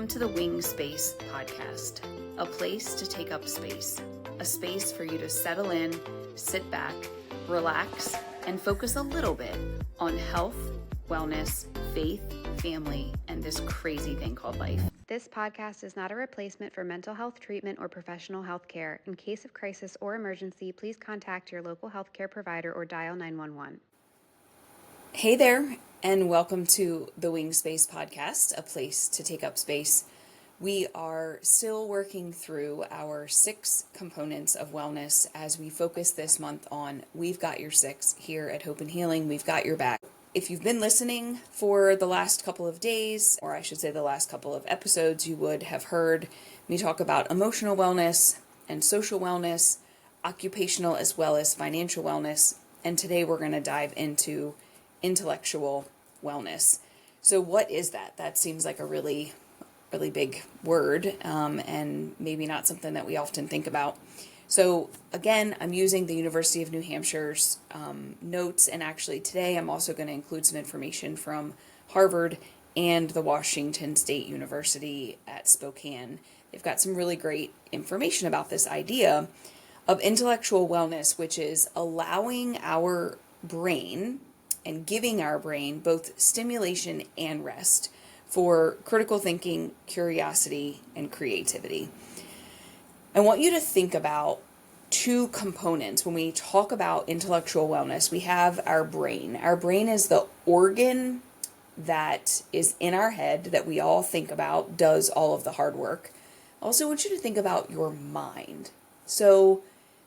Welcome to the Wing Space podcast, a place to take up space, a space for you to settle in, sit back, relax, and focus a little bit on health, wellness, faith, family, and this crazy thing called life. This podcast is not a replacement for mental health treatment or professional health care. In case of crisis or emergency, please contact your local healthcare provider or dial 911. Hey there, and welcome to the Wing Space podcast, a place to take up space. We are still working through our 6 components of wellness as we focus this month on We've Got Your 6 here at Hope and Healing. We've got your back. If you've been listening for the last couple of days, or I should say the last couple of episodes, you would have heard me talk about emotional wellness and social wellness, occupational as well as financial wellness, and today we're going to dive into intellectual wellness. So what is that? That seems like a really big word, and maybe not something that we often think about. So again, I'm using the University of New Hampshire's notes, and actually today I'm also going to include some information from Harvard and the Washington State University at Spokane. They've got some really great information about this idea of intellectual wellness, which is allowing our brain and giving our brain both stimulation and rest for critical thinking, curiosity, and creativity. I want you to think about 2 components. When we talk about intellectual wellness, we have our brain. Our brain is the organ that is in our head that we all think about, does all of the hard work. I also want you to think about your mind. So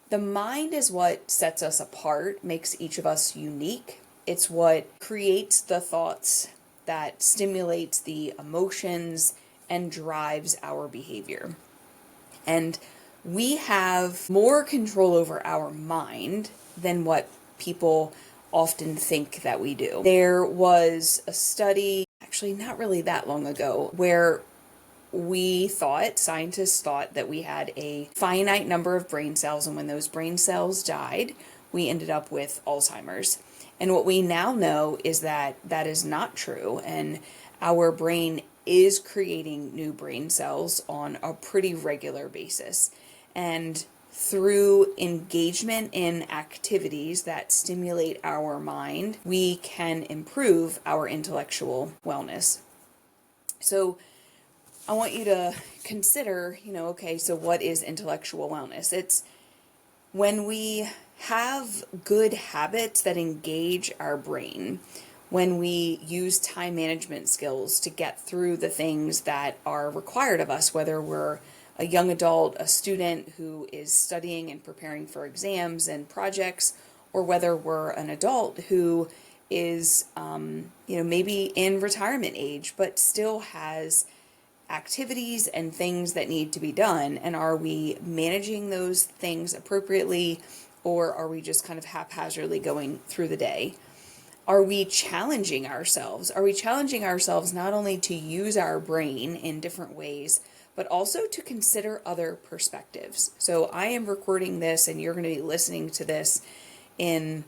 the mind is what sets us apart, makes each of us unique. It's what creates the thoughts that stimulates the emotions and drives our behavior. And we have more control over our mind than what people often think that we do. There was a study, actually not really that long ago, where scientists thought that we had a finite number of brain cells, and when those brain cells died, we ended up with Alzheimer's. And what we now know is that that is not true, and our brain is creating new brain cells on a pretty regular basis. And through engagement in activities that stimulate our mind, we can improve our intellectual wellness. So I want you to consider, so what is intellectual wellness? It's when we have good habits that engage our brain, when we use time management skills to get through the things that are required of us, whether we're a young adult, a student who is studying and preparing for exams and projects, or whether we're an adult who is, maybe in retirement age, but still has activities and things that need to be done. And are we managing those things appropriately, or are we just kind of haphazardly going through the day? Are we challenging ourselves? Are we challenging ourselves not only to use our brain in different ways, but also to consider other perspectives? So I am recording this, and you're going to be listening to this in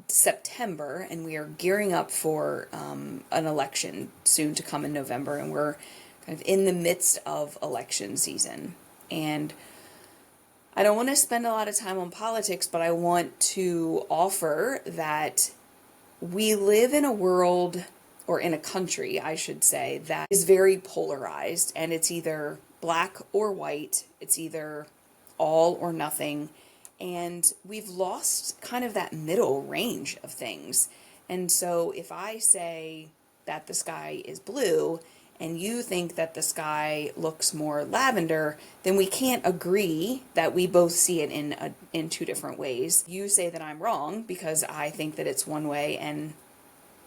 September, and we are gearing up for an election soon to come in November, and we're kind of in the midst of election season. And I don't want to spend a lot of time on politics, but I want to offer that we live in a world, or in a country, I should say, that is very polarized, and it's either black or white, it's either all or nothing, and we've lost kind of that middle range of things. And so if I say that the sky is blue, and you think that the sky looks more lavender, then we can't agree that we both see it in 2 different ways. You say that I'm wrong because I think that it's one way, and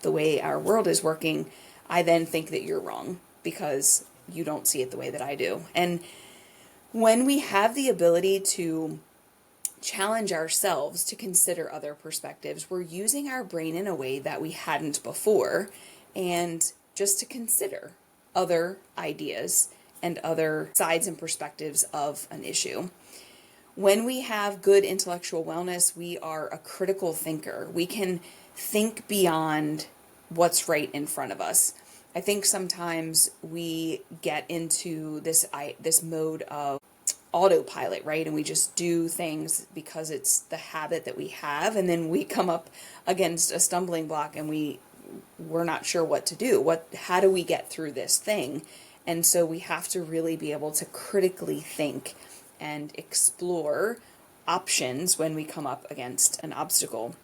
the way our world is working, I then think that you're wrong because you don't see it the way that I do. And when we have the ability to challenge ourselves to consider other perspectives, we're using our brain in a way that we hadn't before, and just to consider other ideas and other sides and perspectives of an issue. When we have good intellectual wellness, we are a critical thinker. We can think beyond what's right in front of us. I think sometimes we get into this mode of autopilot, right? And we just do things because it's the habit that we have, and then we come up against a stumbling block and we're not sure what to do. How do we get through this thing? And so we have to really be able to critically think and explore options when we come up against an obstacle.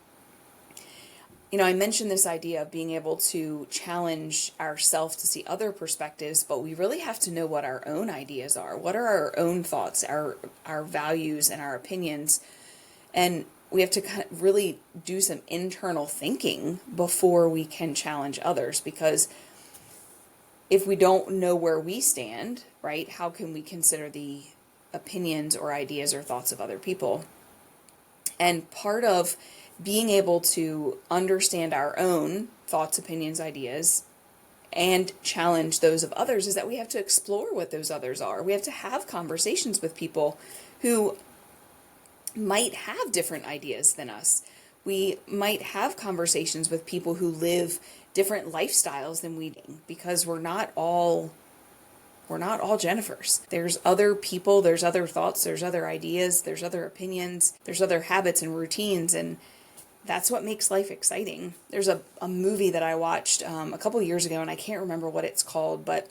I mentioned this idea of being able to challenge ourselves to see other perspectives, but we really have to know what our own ideas are. What are our own thoughts, our values, and our opinions? And we have to kind of really do some internal thinking before we can challenge others, because if we don't know where we stand, right, how can we consider the opinions or ideas or thoughts of other people? And part of being able to understand our own thoughts, opinions, ideas, and challenge those of others is that we have to explore what those others are. We have to have conversations with people who might have different ideas than us. We might have conversations with people who live different lifestyles than we do, because we're not all Jennifers. There's other people, there's other thoughts, there's other ideas, there's other opinions, there's other habits and routines, and that's what makes life exciting. There's a movie that I watched a couple years ago, and I can't remember what it's called, but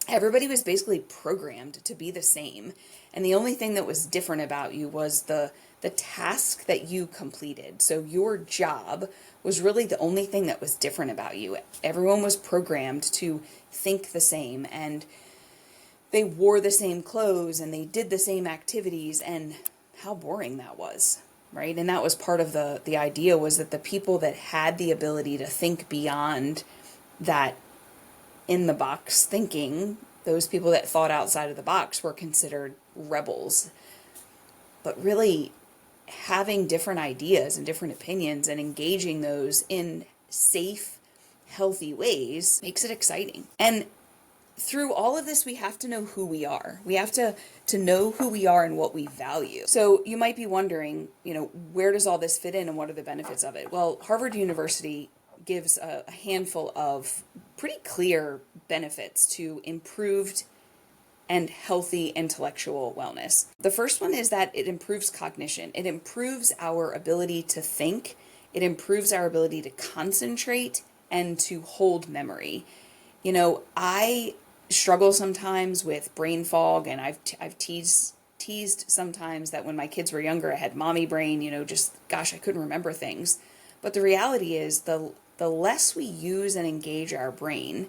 everybody was basically programmed to be the same. And the only thing that was different about you was the task that you completed. So your job was really the only thing that was different about you. Everyone was programmed to think the same, and they wore the same clothes, and they did the same activities, and how boring that was. Right? And that was part of the idea, was that the people that had the ability to think beyond that in the box thinking, those people that thought outside of the box, were considered rebels. But really, having different ideas and different opinions and engaging those in safe, healthy ways makes it exciting. And through all of this, we have to know who we are. We have to know who we are and what we value. So you might be wondering, where does all this fit in and what are the benefits of it? Well, Harvard University gives a handful of pretty clear benefits to improved and healthy intellectual wellness. The first one is that it improves cognition. It improves our ability to think. It improves our ability to concentrate and to hold memory. I struggle sometimes with brain fog, and I've teased sometimes that when my kids were younger, I had mommy brain, I couldn't remember things. But the reality is, the less we use and engage our brain,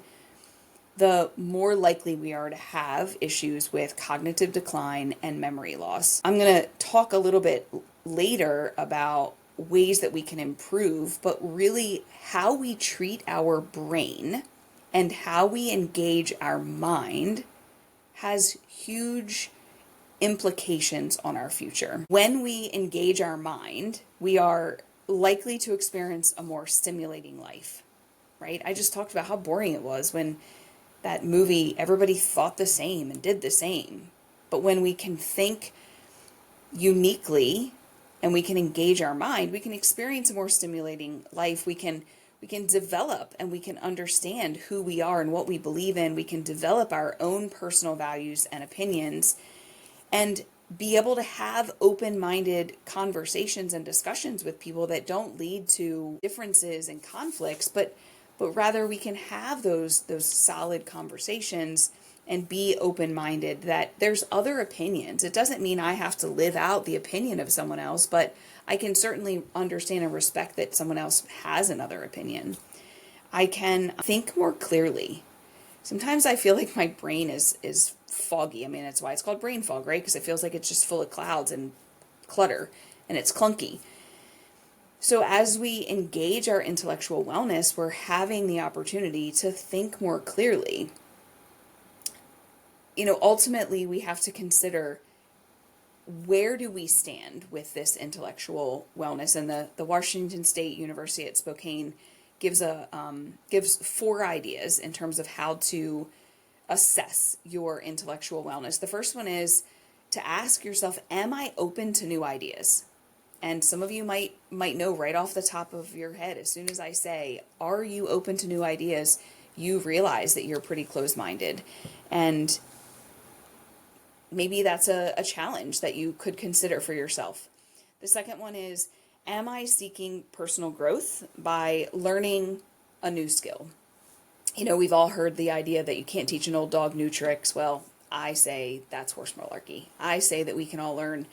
the more likely we are to have issues with cognitive decline and memory loss. I'm going to talk a little bit later about ways that we can improve, but really how we treat our brain and how we engage our mind has huge implications on our future. When we engage our mind, we are likely to experience a more stimulating life, right? I just talked about how boring it was when that movie, everybody thought the same and did the same. But when we can think uniquely and we can engage our mind, we can experience a more stimulating life. We can develop and we can understand who we are and what we believe in. We can develop our own personal values and opinions and be able to have open-minded conversations and discussions with people that don't lead to differences and conflicts, but rather we can have those solid conversations and be open-minded that there's other opinions. It doesn't mean I have to live out the opinion of someone else, but I can certainly understand and respect that someone else has another opinion. I can think more clearly. Sometimes I feel like my brain is foggy. I mean, that's why it's called brain fog, right? Because it feels like it's just full of clouds and clutter, and it's clunky. So as we engage our intellectual wellness, we're having the opportunity to think more clearly. Ultimately, we have to consider, where do we stand with this intellectual wellness? And the Washington State University at Spokane gives 4 ideas in terms of how to assess your intellectual wellness. The first one is to ask yourself, am I open to new ideas? And some of you might know right off the top of your head, as soon as I say, are you open to new ideas? you realize that you're pretty closed-minded. And maybe that's a challenge that you could consider for yourself. The second one is, am I seeking personal growth by learning a new skill? You know, we've all heard the idea that you can't teach an old dog new tricks. Well, I say that's horse malarkey. I say that we can all learn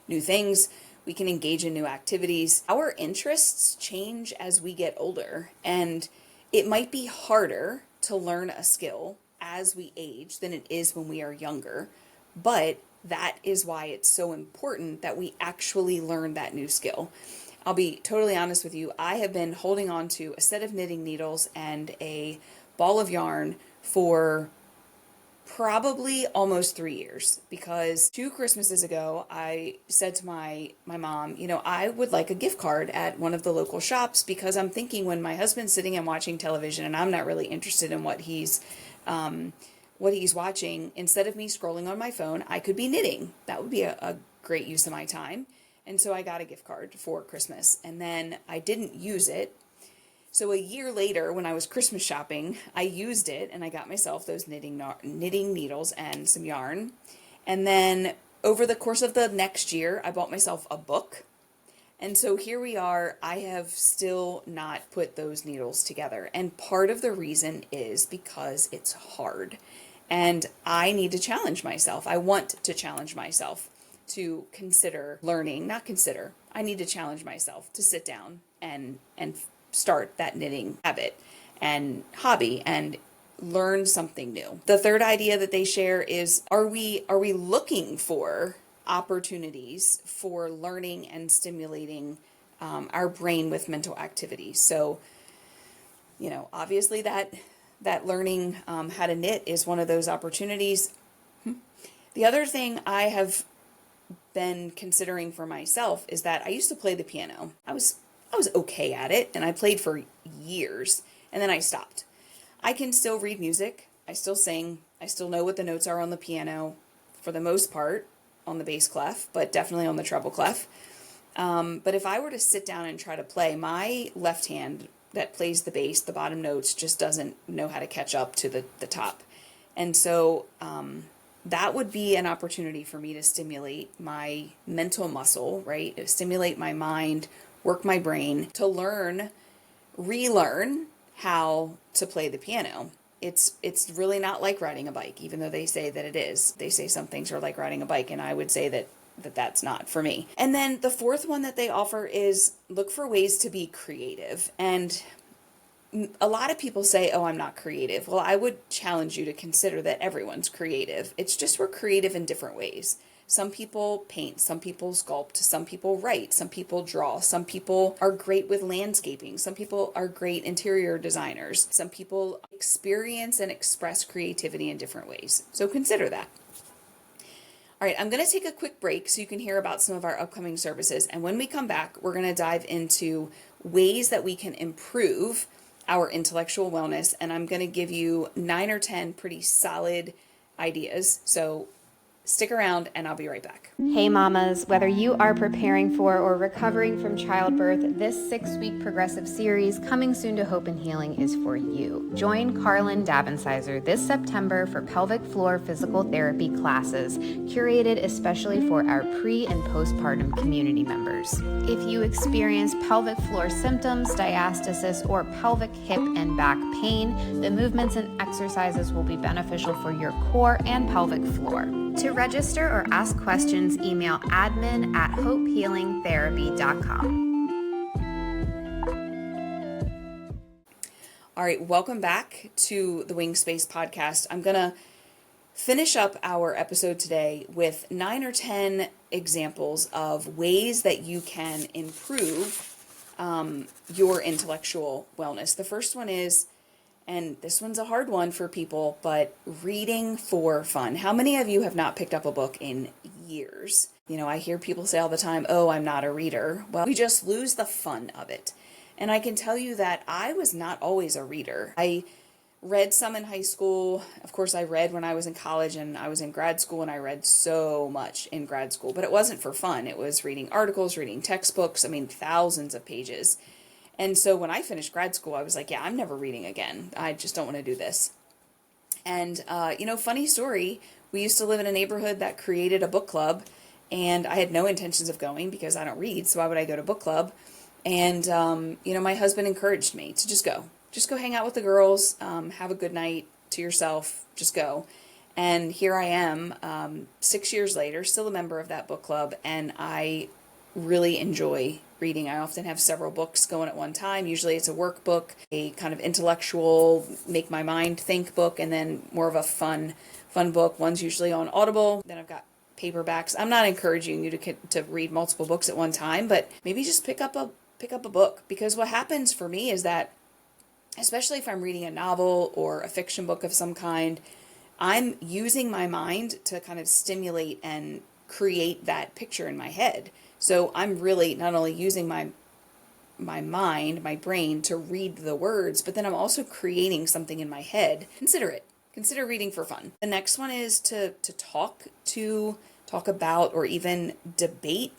new things. We can engage in new activities. Our interests change as we get older, and it might be harder to learn a skill as we age than it is when we are younger. But that is why it's so important that we actually learn that new skill. I'll be totally honest with you. I have been holding on to a set of knitting needles and a ball of yarn for probably almost 3 years, because 2 Christmases ago, I said to my mom, you know, I would like a gift card at one of the local shops, because I'm thinking when my husband's sitting and watching television and I'm not really interested in what he's watching, instead of me scrolling on my phone, I could be knitting. That would be a great use of my time. And so I got a gift card for Christmas, and then I didn't use it. So a year later, when I was Christmas shopping, I used it and I got myself those knitting needles and some yarn. And then over the course of the next year, I bought myself a book. And so here we are. I have still not put those needles together. And part of the reason is because it's hard. And I need to challenge myself. I want to challenge myself to consider learning, I need to challenge myself to sit down and start that knitting habit and hobby and learn something new. The third idea that they share is, are we looking for opportunities for learning and stimulating our brain with mental activities? So, you know, obviously that learning how to knit is one of those opportunities. The other thing I have been considering for myself is that I used to play the piano. I was okay at it, and I played for years, and then I stopped. I can still read music, I still sing, I still know what the notes are on the piano, for the most part, on the bass clef, but definitely on the treble clef. But if I were to sit down and try to play, my left hand that plays the bass, the bottom notes, just doesn't know how to catch up to the top. And so that would be an opportunity for me to stimulate my mental muscle, right? Stimulate my mind, work my brain to relearn how to play the piano. It's really not like riding a bike, even though they say that it is. They say some things are like riding a bike, and I would say that's not for me. And then the fourth one that they offer is look for ways to be creative. And a lot of people say, oh, I'm not creative. Well, I would challenge you to consider that everyone's creative. It's just we're creative in different ways. Some people paint, some people sculpt, some people write, some people draw, some people are great with landscaping, some people are great interior designers, some people experience and express creativity in different ways. So consider that. All right, I'm going to take a quick break so you can hear about some of our upcoming services. And when we come back, we're going to dive into ways that we can improve our intellectual wellness. And I'm going to give you 9 or 10 pretty solid ideas. So stick around and I'll be right back. Hey mamas, whether you are preparing for or recovering from childbirth, this 6-week progressive series coming soon to Hope and Healing is for you. Join Carlin Davensizer this September for pelvic floor physical therapy classes, curated especially for our pre- and postpartum community members. If you experience pelvic floor symptoms, diastasis, or pelvic, hip, and back pain, the movements and exercises will be beneficial for your core and pelvic floor. To register or ask questions, email admin@hopehealingtherapy.com. All right, welcome back to the Wing Space podcast. I'm going to finish up our episode today with 9 or 10 examples of ways that you can improve your intellectual wellness. The first one is, and this one's a hard one for people, but reading for fun. How many of you have not picked up a book in years? You know, I hear people say all the time, oh, I'm not a reader. Well, we just lose the fun of it. And I can tell you that I was not always a reader. I read some in high school. Of course, I read when I was in college and I was in grad school, and I read so much in grad school, but it wasn't for fun. It was reading articles, reading textbooks, thousands of pages. And so when I finished grad school, I was like, yeah, I'm never reading again. I just don't want to do this. And, funny story, we used to live in a neighborhood that created a book club, and I had no intentions of going because I don't read, so why would I go to book club? And, my husband encouraged me to just go. Just go hang out with the girls, have a good night to yourself, just go. And here I am, 6 years later, still a member of that book club, and I really enjoy reading. I often have several books going at one time. Usually it's a workbook, a kind of intellectual, make my mind think book, and then more of a fun book. One's usually on Audible. Then I've got paperbacks. I'm not encouraging you to read multiple books at one time, but maybe just pick up a book, because what happens for me is that, especially if I'm reading a novel or a fiction book of some kind, I'm using my mind to kind of stimulate and create that picture in my head. So I'm really not only using my mind, my brain, to read the words, but then I'm also creating something in my head. Consider it. Consider reading for fun. The next one is to talk about or even debate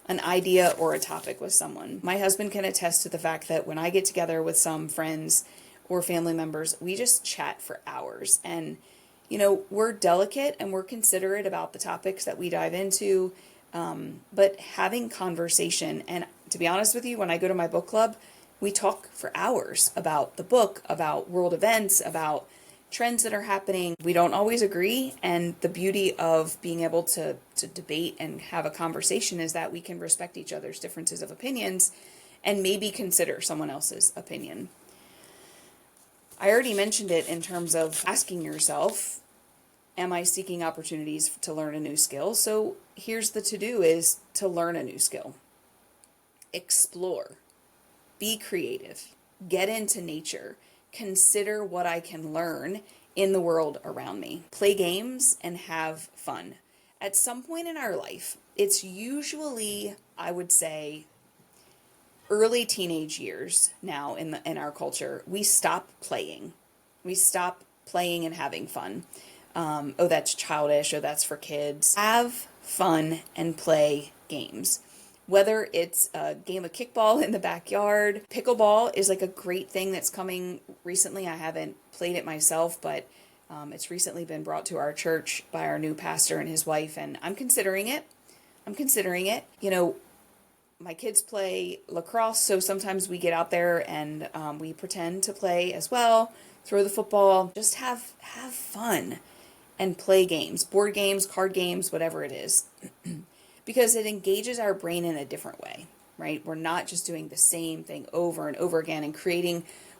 an idea or a topic with someone. My husband can attest to the fact that when I get together with some friends or family members, we just chat for hours. And, we're delicate and we're considerate about the topics that we dive into. But having conversation, and to be honest with you, when I go to my book club, we talk for hours about the book, about world events, about trends that are happening. We don't always agree, and the beauty of being able to debate and have a conversation is that we can respect each other's differences of opinions and maybe consider someone else's opinion. I already mentioned it in terms of asking yourself, am I seeking opportunities to learn a new skill? So here's the to-do is to learn a new skill. Explore. Be creative. Get into nature. Consider what I can learn in the world around me. Play games and have fun. At some point in our life, it's usually, I would say, early teenage years now in our culture, we stop playing. We stop playing and having fun. Oh, that's childish. Oh, that's for kids. Have fun and play games. Whether it's a game of kickball in the backyard, pickleball is like a great thing that's coming recently. I haven't played it myself, but it's recently been brought to our church by our new pastor and his wife, and I'm considering it. My kids play lacrosse, so sometimes we get out there and we pretend to play as well, throw the football, just have fun and play games, board games, card games, whatever it is, because it engages our brain in a different way, right? We're not just doing the same thing over and over again and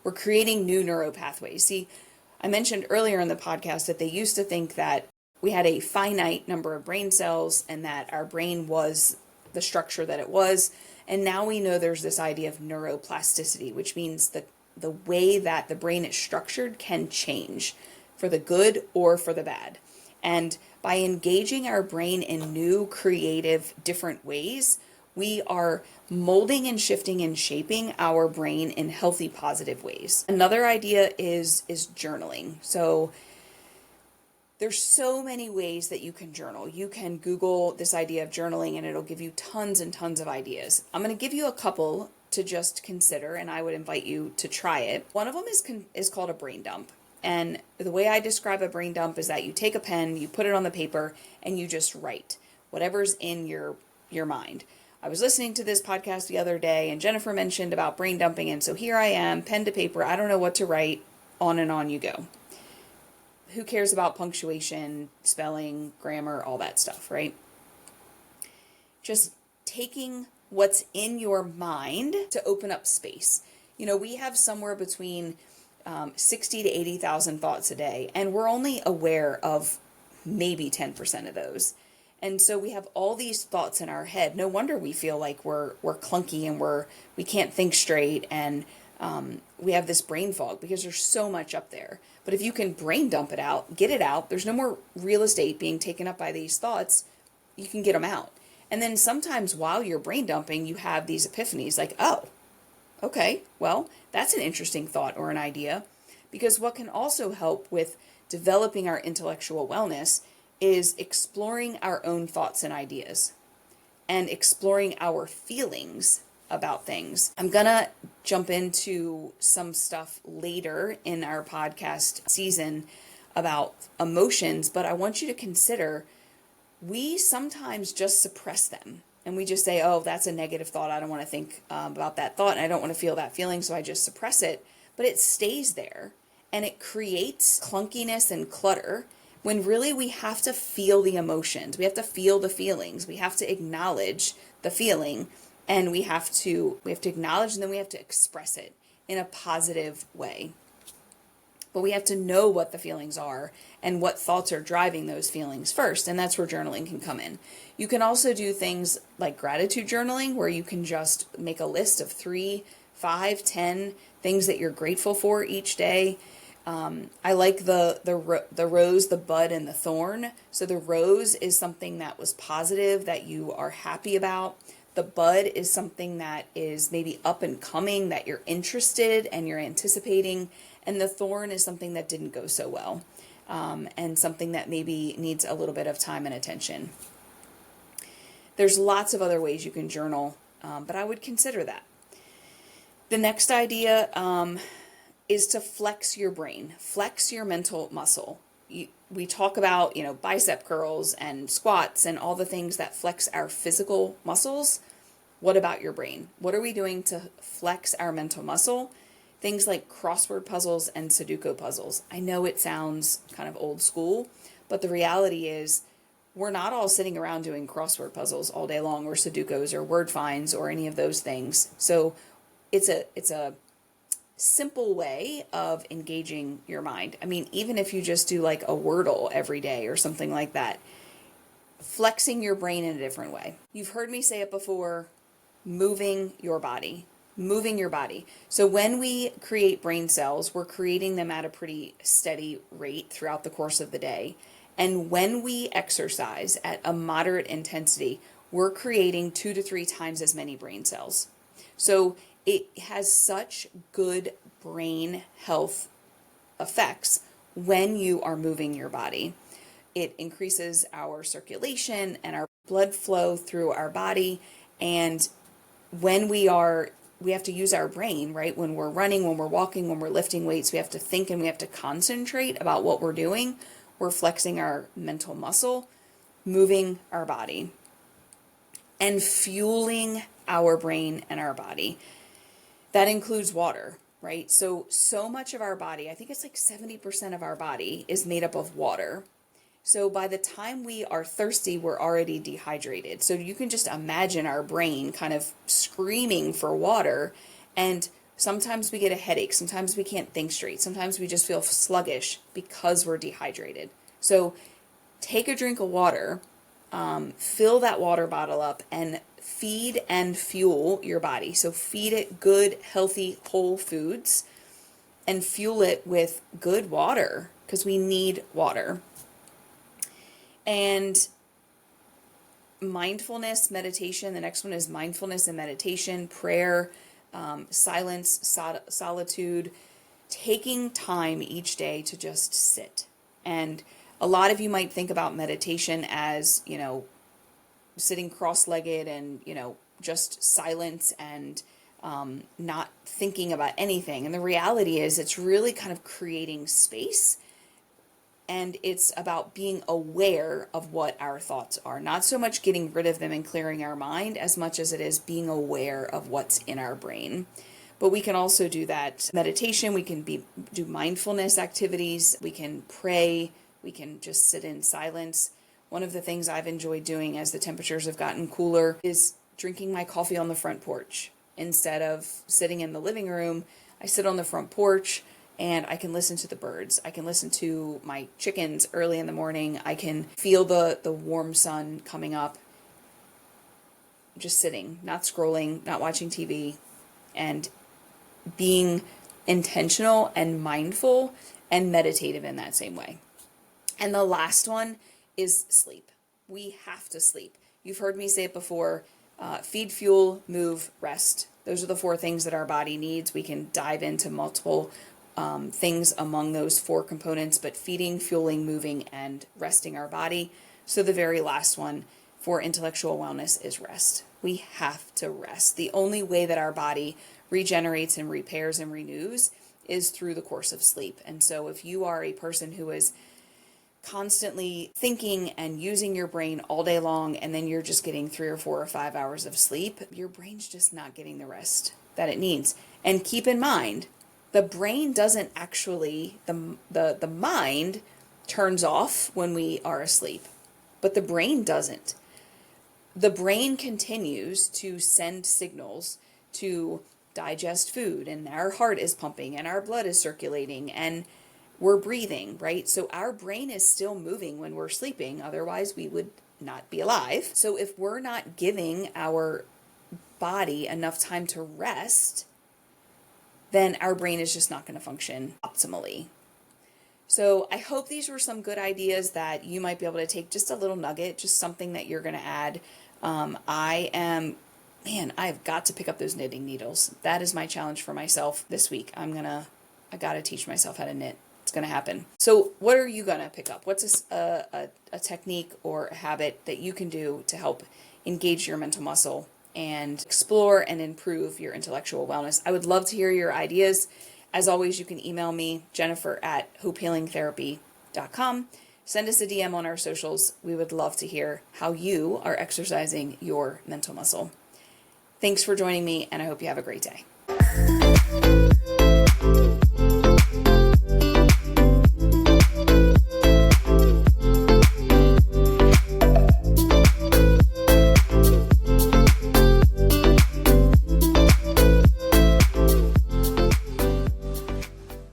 we're creating new neural pathways. See, I mentioned earlier in the podcast that they used to think that we had a finite number of brain cells and that our brain was the structure that it was. And now we know there's this idea of neuroplasticity, which means that the way that the brain is structured can change for the good or for the bad. And by engaging our brain in new, creative, different ways, we are molding and shifting and shaping our brain in healthy, positive ways. Another idea is journaling. So there's so many ways that you can journal. You can Google this idea of journaling and it'll give you tons and tons of ideas. I'm going to give you a couple to just consider, and I would invite you to try it. One of them is called a brain dump. And the way I describe a brain dump is that you take a pen, you put it on the paper, and you just write whatever's in your mind. I was listening to this podcast the other day, and Jennifer mentioned about brain dumping, and so here I am, pen to paper, I don't know what to write, on and on you go. Who cares about punctuation, spelling, grammar, all that stuff, right? Just taking what's in your mind to open up space. We have somewhere between 60 to 80,000 thoughts a day, and we're only aware of maybe 10% of those. And so we have all these thoughts in our head. No wonder we feel like we're clunky and we can't think straight, and we have this brain fog because there's so much up there. But if you can brain dump it out, get it out, there's no more real estate being taken up by these thoughts, you can get them out. And then sometimes while you're brain dumping, you have these epiphanies like, oh, okay, well, that's an interesting thought or an idea. Because what can also help with developing our intellectual wellness is exploring our own thoughts and ideas and exploring our feelings about things. I'm gonna jump into some stuff later in our podcast season about emotions, but I want you to consider we sometimes just suppress them. And we just say, oh, that's a negative thought. I don't want to think about that thought, and I don't want to feel that feeling, so I just suppress it. But it stays there, and it creates clunkiness and clutter when really we have to feel the emotions. We have to feel the feelings. We have to acknowledge the feeling, and we have to acknowledge, and then we have to express it in a positive way. But we have to know what the feelings are and what thoughts are driving those feelings first. And that's where journaling can come in. You can also do things like gratitude journaling, where you can just make a list of 3, 5, 10 things that you're grateful for each day. I like the rose, the bud, and the thorn. So the rose is something that was positive, that you are happy about. The bud is something that is maybe up and coming, that you're interested and you're anticipating. And the thorn is something that didn't go so well, and something that maybe needs a little bit of time and attention. There's lots of other ways you can journal, but I would consider that. The next idea is to flex your brain, flex your mental muscle. We talk about, bicep curls and squats and all the things that flex our physical muscles. What about your brain? What are we doing to flex our mental muscle? Things like crossword puzzles and Sudoku puzzles. I know it sounds kind of old school, but the reality is we're not all sitting around doing crossword puzzles all day long, or Sudokus or word finds or any of those things. So it's a simple way of engaging your mind. I mean, even if you just do like a Wordle every day or something like that, flexing your brain in a different way. You've heard me say it before, moving your body. Moving your body. So when we create brain cells, we're creating them at a pretty steady rate throughout the course of the day. And when we exercise at a moderate intensity, we're creating 2 to 3 times as many brain cells. So it has such good brain health effects when you are moving your body. It increases our circulation and our blood flow through our body. And when we have to use our brain, right? When we're running, when we're walking, when we're lifting weights, we have to think and we have to concentrate about what we're doing. We're flexing our mental muscle, moving our body, and fueling our brain and our body. That includes water, right? So much of our body, I think it's like 70% of our body is made up of water. So by the time we are thirsty, we're already dehydrated. So you can just imagine our brain kind of screaming for water. And sometimes we get a headache. Sometimes we can't think straight. Sometimes we just feel sluggish because we're dehydrated. So take a drink of water, fill that water bottle up, and feed and fuel your body. So feed it good, healthy, whole foods and fuel it with good water, because we need water. And mindfulness, meditation. The next one is mindfulness and meditation, prayer, silence, solitude, taking time each day to just sit. And a lot of you might think about meditation as, sitting cross-legged and, just silence and not thinking about anything. And the reality is it's really kind of creating space. And it's about being aware of what our thoughts are. Not so much getting rid of them and clearing our mind as much as it is being aware of what's in our brain. But we can also do that meditation. We can do mindfulness activities. We can pray. We can just sit in silence. One of the things I've enjoyed doing as the temperatures have gotten cooler is drinking my coffee on the front porch. Instead of sitting in the living room, I sit on the front porch and I can listen to the birds. I can listen to my chickens early in the morning. I can feel the warm sun coming up. Just sitting, not scrolling, not watching TV, and being intentional and mindful and meditative in that same way. And the last one is sleep. We have to sleep. You've heard me say it before. Feed, fuel, move, rest. Those are the 4 things that our body needs. We can dive into multiple things among those 4 components, but feeding, fueling, moving, and resting our body. So the very last one for intellectual wellness is rest. we have to rest. The only way that our body regenerates and repairs and renews is through the course of sleep. And so if you are a person who is constantly thinking and using your brain all day long, and then you're just getting 3 or 4 or 5 hours of sleep, your brain's just not getting the rest that it needs. And keep in mind, the brain doesn't actually, the mind turns off when we are asleep, but the brain doesn't. The brain continues to send signals to digest food, and our heart is pumping and our blood is circulating and we're breathing, right? So our brain is still moving when we're sleeping. Otherwise, we would not be alive. So if we're not giving our body enough time to rest, then our brain is just not going to function optimally. So I hope these were some good ideas that you might be able to take, just a little nugget, just something that you're going to add. I've got to pick up those knitting needles. That is my challenge for myself this week. I got to teach myself how to knit. It's going to happen. So what are you going to pick up? What's a technique or a habit that you can do to help engage your mental muscle and explore and improve your intellectual wellness? I would love to hear your ideas. As always, you can email me, Jennifer@hopehealingtherapy.com. Send us a DM on our socials. We would love to hear how you are exercising your mental muscle. Thanks for joining me, and I hope you have a great day.